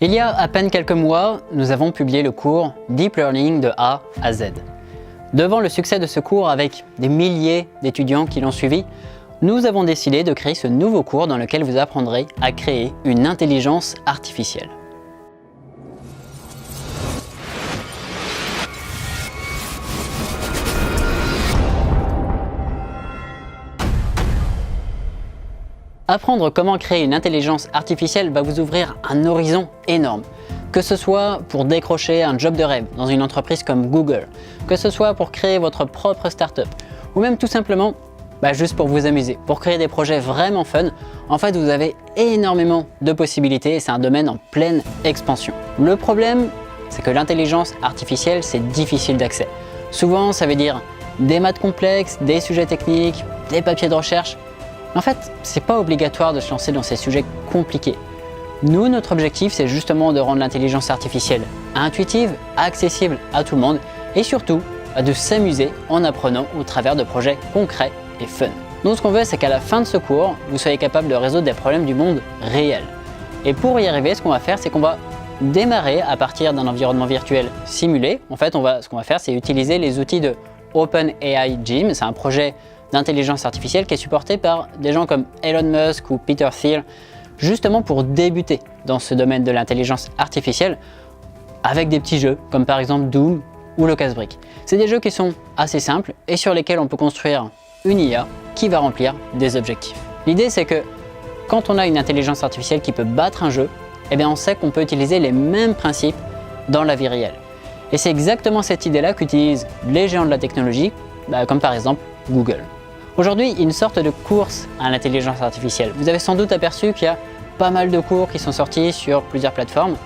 Il y a à peine quelques mois, nous avons publié le cours Deep Learning de A à Z. Devant le succès de ce cours avec des milliers d'étudiants qui l'ont suivi, nous avons décidé de créer ce nouveau cours dans lequel vous apprendrez à créer une intelligence artificielle. Apprendre comment créer une intelligence artificielle va vous ouvrir un horizon énorme. Que ce soit pour décrocher un job de rêve dans une entreprise comme Google, que ce soit pour créer votre propre start-up, ou même tout simplement juste pour vous amuser, pour créer des projets vraiment fun. En fait, vous avez énormément de possibilités et c'est un domaine en pleine expansion. Le problème, c'est que l'intelligence artificielle, c'est difficile d'accès. Souvent, ça veut dire des maths complexes, des sujets techniques, des papiers de recherche. En fait, c'est pas obligatoire de se lancer dans ces sujets compliqués. Nous, notre objectif, c'est justement de rendre l'intelligence artificielle intuitive, accessible à tout le monde et surtout de s'amuser en apprenant au travers de projets concrets et fun. Donc ce qu'on veut, c'est qu'à la fin de ce cours, vous soyez capable de résoudre des problèmes du monde réel. Et pour y arriver, ce qu'on va faire, c'est qu'on va démarrer à partir d'un environnement virtuel simulé. En fait, ce qu'on va faire, c'est utiliser les outils de OpenAI Gym. C'est un projet d'intelligence artificielle qui est supporté par des gens comme Elon Musk ou Peter Thiel, justement pour débuter dans ce domaine de l'intelligence artificielle avec des petits jeux comme par exemple Doom ou Locusbrick. C'est des jeux qui sont assez simples et sur lesquels on peut construire une IA qui va remplir des objectifs. L'idée, c'est que quand on a une intelligence artificielle qui peut battre un jeu, on sait qu'on peut utiliser les mêmes principes dans la vie réelle. Et c'est exactement cette idée-là qu'utilisent les géants de la technologie, comme par exemple Google. Aujourd'hui, il y a une sorte de course à l'intelligence artificielle. Vous avez sans doute aperçu qu'il y a pas mal de cours qui sont sortis sur plusieurs plateformes.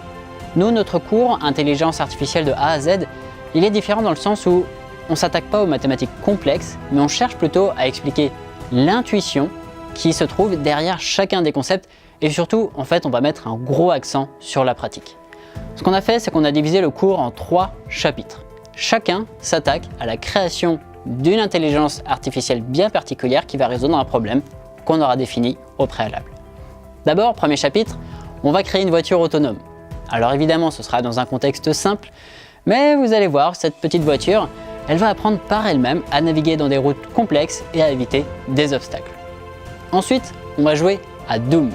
Nous, notre cours Intelligence artificielle de A à Z, il est différent dans le sens où on ne s'attaque pas aux mathématiques complexes, mais on cherche plutôt à expliquer l'intuition qui se trouve derrière chacun des concepts et surtout, en fait, on va mettre un gros accent sur la pratique. Ce qu'on a fait, c'est qu'on a divisé le cours en 3 chapitres. Chacun s'attaque à la création d'une intelligence artificielle bien particulière qui va résoudre un problème qu'on aura défini au préalable. D'abord, premier chapitre, on va créer une voiture autonome. Alors évidemment, ce sera dans un contexte simple, mais vous allez voir, cette petite voiture, elle va apprendre par elle-même à naviguer dans des routes complexes et à éviter des obstacles. Ensuite, on va jouer à Doom,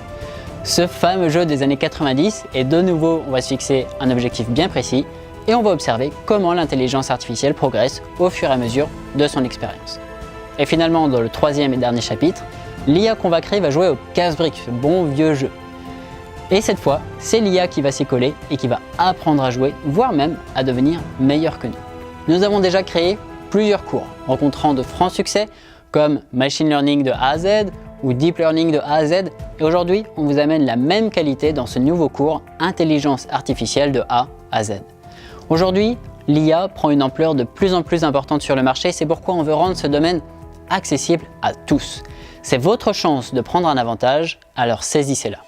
ce fameux jeu des années 90, et de nouveau, on va se fixer un objectif bien précis et on va observer comment l'intelligence artificielle progresse au fur et à mesure de son expérience. Et finalement, dans le troisième et dernier chapitre, l'IA qu'on va créer va jouer au casse-briques, ce bon vieux jeu. Et cette fois, c'est l'IA qui va s'y coller et qui va apprendre à jouer, voire même à devenir meilleur que nous. Nous avons déjà créé plusieurs cours, rencontrant de francs succès comme Machine Learning de A à Z ou Deep Learning de A à Z. Et aujourd'hui, on vous amène la même qualité dans ce nouveau cours Intelligence artificielle de A à Z. Aujourd'hui, l'IA prend une ampleur de plus en plus importante sur le marché, c'est pourquoi on veut rendre ce domaine accessible à tous. C'est votre chance de prendre un avantage, alors saisissez-la.